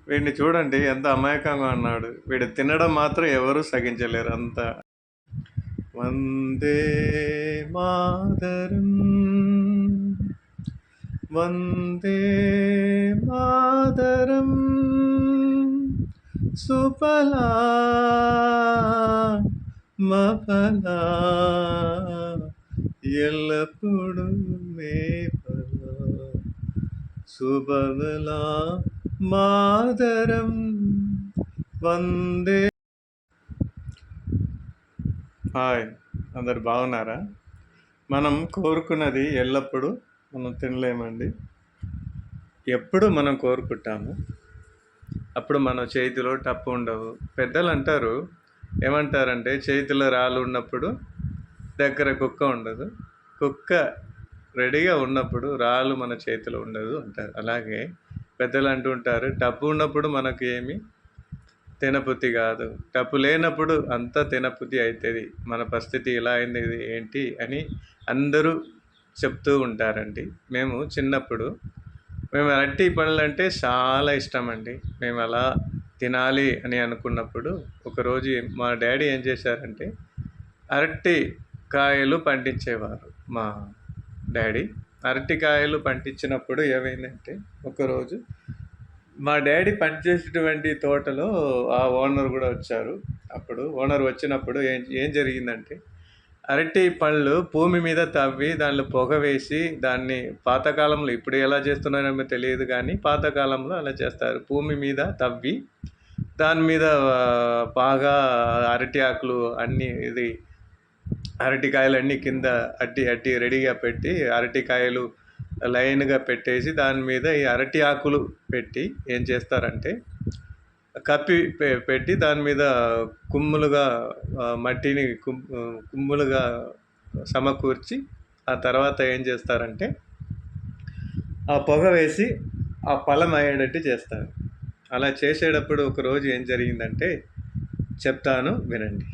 వీడిని చూడండి ఎంత అమాయకంగా ఉన్నాడు. వీడు తినడం మాత్రం ఎవరు సగించలేరు అంత. వందే మాతరం, వందే మాతరం, సుఫలా మఫలా ఎల్లప్పుడు మేఫలా సుబలా మాతరం వందే. హాయ్, అందరు బాగున్నారా? మనం కోరుకున్నది ఎల్లప్పుడూ మనం తినలేమండి. ఎప్పుడు మనం కోరుకుంటాము అప్పుడు మన చేతిలో టప్పు ఉండవు. పెద్దలు అంటారు, ఏమంటారంటే చేతిలో రాళ్ళు ఉన్నప్పుడు దగ్గర కుక్క ఉండదు, కుక్క రెడీగా ఉన్నప్పుడు రాళ్ళు మన చేతిలో ఉండదు అంటారు. అలాగే పెద్దలు అంటుంటారు, డబ్బు ఉన్నప్పుడు మనకు ఏమి తినబుద్ధి కాదు, డబ్బు లేనప్పుడు అంతా తినబుద్ధి అవుతుంది, మన పరిస్థితి ఇలా అయింది ఏంటి అని అందరూ చెప్తూ ఉంటారండి. మేము చిన్నప్పుడు అరటి పళ్ళు అంటే చాలా ఇష్టం అండి. మేము అలా తినాలి అని అనుకున్నప్పుడు ఒకరోజు మా డాడీ ఏం చేశారంటే అరటి కాయలు పండించేవారు. మా డాడీ అరటికాయలు పండించినప్పుడు ఏమైందంటే ఒకరోజు మా డాడీ పనిచేసేటువంటి తోటలో ఆ ఓనర్ కూడా వచ్చారు. అప్పుడు ఓనర్ వచ్చినప్పుడు ఏం జరిగిందంటే అరటి పళ్ళు భూమి మీద తవ్వి దానిలో పొగ వేసి దాన్ని పాతకాలంలో, ఇప్పుడు ఎలా చేస్తున్నారో తెలియదు కానీ పాతకాలంలో అలా చేస్తారు. భూమి మీద తవ్వి దాని మీద బాగా అరటి ఆకులు అన్నీ అరటికాయలు అన్నీ కింద అట్టి రెడీగా పెట్టి అరటికాయలు లైన్గా పెట్టేసి దాని మీద ఈ అరటి ఆకులు పెట్టి ఏం చేస్తారంటే కప్పి పెట్టి దాని మీద కుమ్ములుగా మట్టిని కుమ్ములుగా సమకూర్చి ఆ తర్వాత ఏం చేస్తారంటే ఆ పొగ వేసి ఆ ఫలం అయ్యేటట్టు చేస్తారు. అలా చేసేటప్పుడు ఒకరోజు ఏం జరిగిందంటే చెప్తాను వినండి.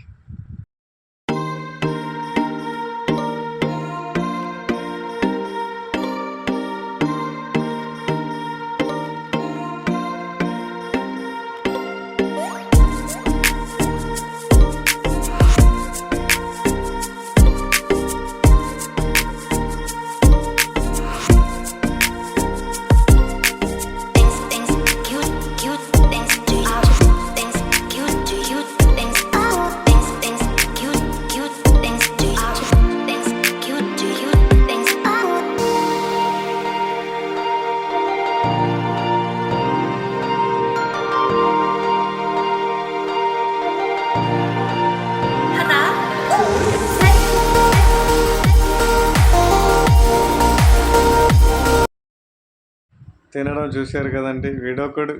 తినడం చూశారు కదండి. వీడొకడు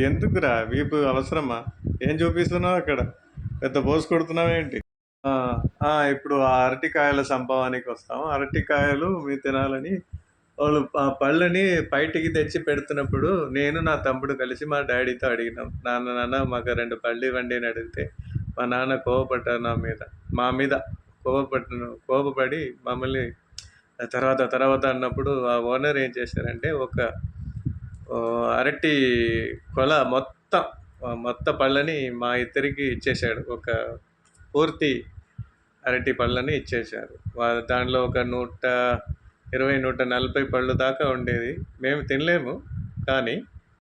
ఎందుకురా వీపు అవసరమా, ఏం చూపిస్తున్నావు అక్కడ, పెద్ద పోసు కొడుతున్నావు ఏంటి? ఇప్పుడు ఆ అరటికాయల సంభవానికి వస్తాము. అరటికాయలు మీరు తినాలని వాళ్ళు ఆ పళ్ళని బయటికి తెచ్చి పెడుతున్నప్పుడు నేను నా తమ్ముడు కలిసి మా డాడీతో అడిగినాం, నాన్న మాకు 2 పళ్ళు ఇవ్వండి అని అడిగితే మా నాన్న కోపపడ్డారు మా మీద కోపపడి మమ్మల్ని తర్వాత అన్నప్పుడు ఆ ఓనర్ ఏం చేశారంటే ఒక అరటి కొల మొత్తం పళ్ళని మా ఇద్దరికి ఇచ్చేశాడు. ఒక పూర్తి అరటి పళ్ళని ఇచ్చేశారు. దానిలో ఒక 120-140 పళ్ళు దాకా ఉండేది. మేము తినలేము, కానీ